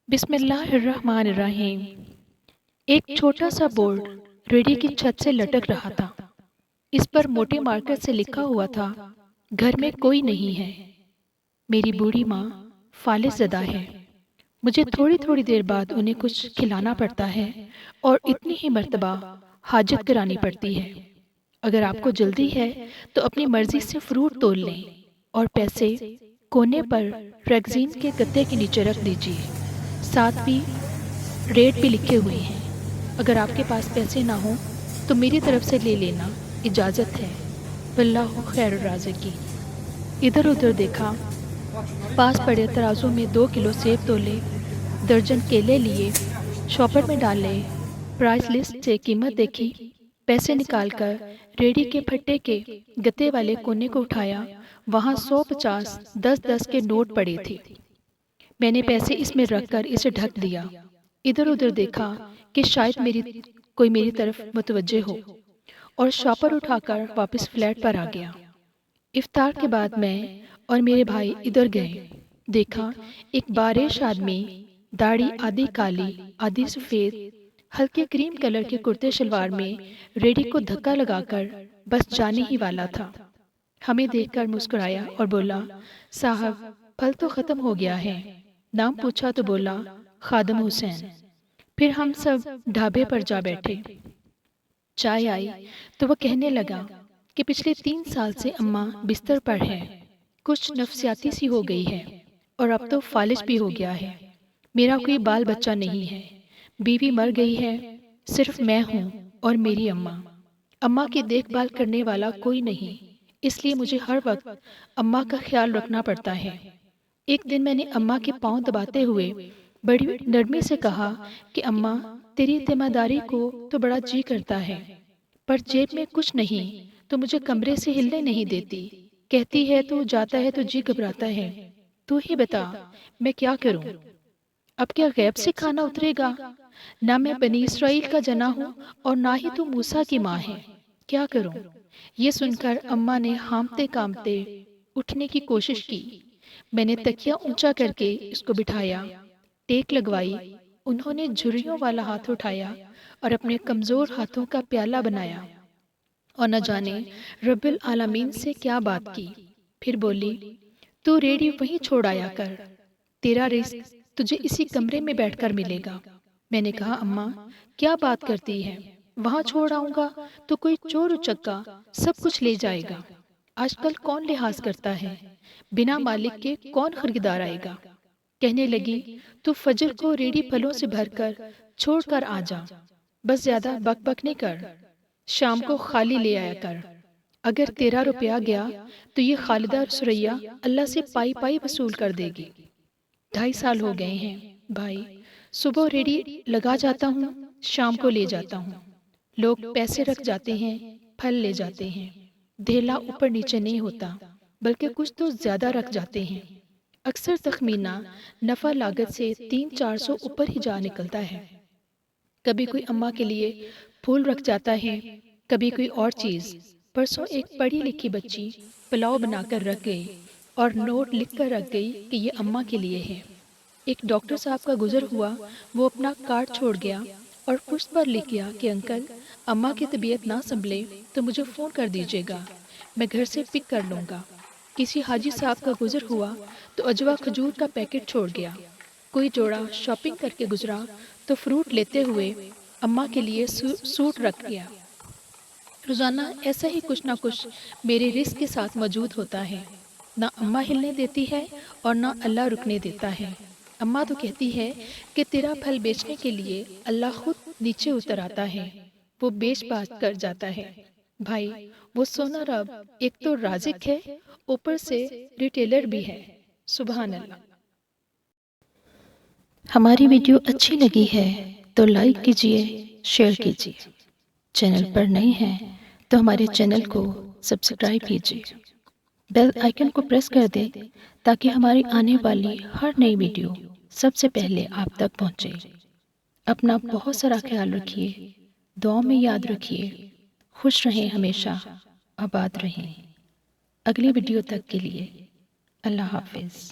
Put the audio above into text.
بسم اللہ الرحمن الرحیم۔ ایک چھوٹا سا بورڈ ریڈی کی چھت سے لٹک رہا تھا۔ اس پر موٹے مارکر سے لکھا ہوا تھا، گھر میں کوئی نہیں ہے، میری بوڑھی ماں فالج زدہ ہے، مجھے تھوڑی تھوڑی دیر بعد انہیں کچھ کھلانا پڑتا ہے اور اتنی ہی مرتبہ حاجت کرانی پڑتی ہے۔ اگر آپ کو جلدی ہے تو اپنی مرضی سے فروٹ تول لیں اور پیسے کونے پر ریگزین کے گتے کے نیچے رکھ دیجیے، ساتھ بھی ریٹ بھی لکھے ہوئے ہیں۔ اگر آپ کے پاس پیسے نہ ہوں تو میری طرف سے لے لینا، اجازت ہے، واللہ خیر الرازقین۔ ادھر ادھر دیکھا، پاس پڑے ترازو میں 2 کلو سیب تولے، درجن کیلے لیے، شاپر میں ڈالے، پرائس لسٹ سے قیمت دیکھی، پیسے نکال کر ریڑھی کے پھٹے کے گتے والے کونے کو اٹھایا، وہاں 100، 50، 10، 10 کے نوٹ پڑے تھے۔ میں نے پیسے اس میں رکھ کر اسے ڈھک دیا۔ ادھر ادھر دیکھا کہ شاید کوئی میری طرف متوجہ ہو، اور شاپر اٹھا کر واپس فلیٹ پر آ گیا۔ افطار کے بعد میں اور میرے بھائی ادھر گئے، دیکھا ایک باریش آدمی، داڑھی آدھی کالی آدھی سفید، ہلکے کریم کلر کے کرتے شلوار میں ریڑھی کو دھکا لگا کر بس جانے ہی والا تھا۔ ہمیں دیکھ کر مسکرایا اور بولا، صاحب پھل تو ختم ہو گیا ہے۔ نام پوچھا تو بولا، خادم حسین۔ پھر ہم سب ڈھابے پر جا بیٹھے۔ چائے آئی تو وہ کہنے لگا کہ پچھلے 3 سال سے اماں بستر پر ہے، کچھ نفسیاتی سی ہو گئی ہے اور اب تو فالج بھی ہو گیا ہے۔ میرا کوئی بال بچہ نہیں ہے، بیوی مر گئی ہے، صرف میں ہوں اور میری اماں۔ اماں کی دیکھ بھال کرنے والا کوئی نہیں، اس لیے مجھے ہر وقت اماں کا خیال رکھنا پڑتا ہے۔ ایک دن میں نے اماں کے پاؤں دباتے ہوئے بڑی نرمی سے کہا کہ اماں، تیری ذمہ داری کو تو بڑا جی کرتا ہے، پر جیب میں کچھ نہیں تو مجھے کمرے سے ہلنے نہیں دیتی، کہتی ہے تو جاتا ہے تو جی گھبراتا ہے، تو ہی بتا میں کیا کروں؟ اب کیا غیب سے کھانا اترے گا؟ نہ میں بنی اسرائیل کا جنا ہوں اور نہ ہی تو موسیٰ کی ماں ہے، کیا کروں؟ یہ سن کر اماں نے ہامتے کامتے اٹھنے کی کوشش کی۔ میں نے تکیہ اونچا کر کے اس کو بٹھایا، ٹیک لگوائی۔ انہوں نے جھریوں والا ہاتھ اٹھایا اور اپنے کمزور ہاتھوں کا پیالہ بنایا اور نہ جانے رب العالمین سے کیا بات کی۔ پھر بولی، تو ریڑھی وہیں چھوڑ آیا کر، تیرا رزق تجھے اسی کمرے میں بیٹھ کر ملے گا۔ میں نے کہا، اماں کیا بات کرتی ہے، وہاں چھوڑ آؤں گا تو کوئی چور اچکا سب کچھ لے جائے گا۔ آج کل کون لحاظ کرتا ہے، بنا مالک کے کون خریدار آئے گا؟ کہنے لگی، تو فجر کو ریڑھی پھلوں سے بھر کر چھوڑ کر آ جا، بس زیادہ بک بک نہیں کر، شام کو خالی لے آیا کر۔ اگر تیرا روپیہ گیا تو یہ خالدہ سریا اللہ سے پائی پائی وصول کر دے گی۔ 2.5 سال ہو گئے ہیں بھائی، صبح ریڑھی لگا جاتا ہوں، شام کو لے جاتا ہوں۔ لوگ پیسے رکھ جاتے ہیں، پھل لے جاتے ہیں، دھیلا اوپر نیچے نہیں ہوتا، بلکہ کچھ تو زیادہ رکھ جاتے ہیں۔ اکثر تخمینہ نفع لاگت سے 300-400 اوپر ہی جا نکلتا ہے۔ کبھی کوئی اماں کے لیے پھول رکھ جاتا ہے، کبھی کوئی اور چیز۔ پرسوں ایک پڑھی لکھی بچی پلاؤ بنا کر رکھ گئی اور نوٹ لکھ کر رکھ گئی کہ یہ اماں کے لیے ہے۔ ایک ڈاکٹر صاحب کا گزر ہوا، وہ اپنا کارڈ چھوڑ گیا اور پشت پر لکھ گیا کہ انکل، اماں کی طبیعت نہ سنبھلے تو مجھے فون کر دیجیے گا، میں گھر سے پک کر لوں گا۔ کسی حاجی صاحب کا گزر ہوا تو اجوا کھجور کا پیکٹ چھوڑ گیا۔ کوئی جوڑا شاپنگ کر کے گزرا تو فروٹ لیتے ہوئے اماں کے لیے سوٹ رکھ گیا۔ روزانہ ایسا ہی کچھ نہ کچھ میرے رزق کے ساتھ موجود ہوتا ہے، نہ اماں ہلنے دیتی ہے اور نہ اللہ رکنے دیتا ہے۔ اماں تو کہتی ہے کہ تیرا پھل بیچنے کے لیے اللہ خود نیچے اتر آتا ہے، وہ بیچ باچ کر جاتا ہے۔ بھائی، وہ سونا رب ایک تو رازق ہے، اوپر سے ریٹیلر بھی ہے، سبحان اللہ۔ ہماری ویڈیو اچھی لگی ہے تو لائک کیجئے، شیئر کیجئے۔ چینل پر نئے ہیں تو ہمارے چینل کو سبسکرائب کیجئے، بیل آئیکن کو پریس کر دیں تاکہ ہماری آنے والی ہر نئی ویڈیو سب سے پہلے آپ تک پہنچے۔ اپنا بہت سارا خیال رکھیے، دعاؤں میں یاد رکھیے، خوش رہیں، ہمیشہ آباد رہیں۔ اگلی ویڈیو تک کے لیے اللہ حافظ۔